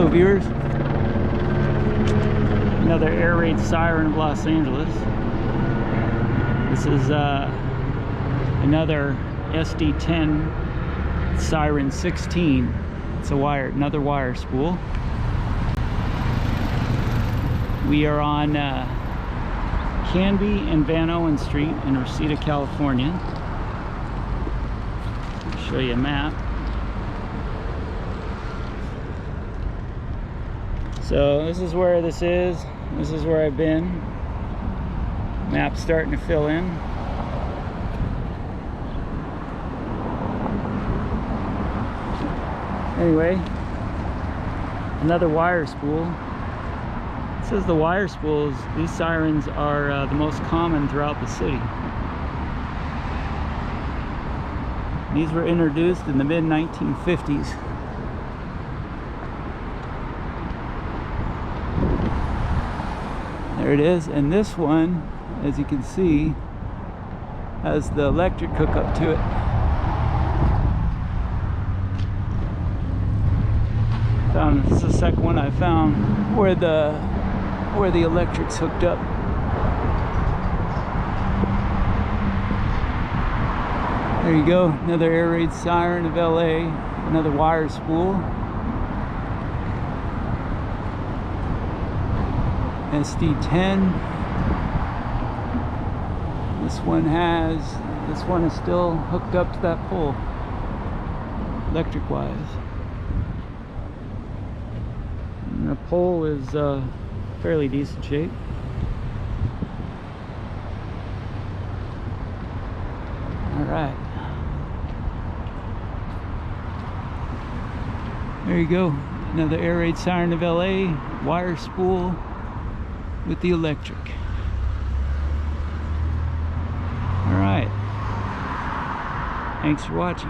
go, viewers. Another air raid siren of Los Angeles. This is another SD10 Siren 16. It's another wire spool. We are on Canby and Van Owen Street in Reseda, California. I'll show you a map. So this is where this is. This is where I've been. Map's starting to fill in. Anyway, another wire spool. It says the wire spools, these sirens are the most common throughout the city. These were introduced in the mid-1950s. There it is, and this one, as you can see, has the electric hookup to it. This is the second one I found where the electric's hooked up. There you go, another air raid siren of LA, another wire spool. SD10. This one is still hooked up to that pole, electric wise. And the pole is fairly decent shape. Alright. There you go. Another air raid siren of LA, wire spool with the electric. Alright. Thanks for watching.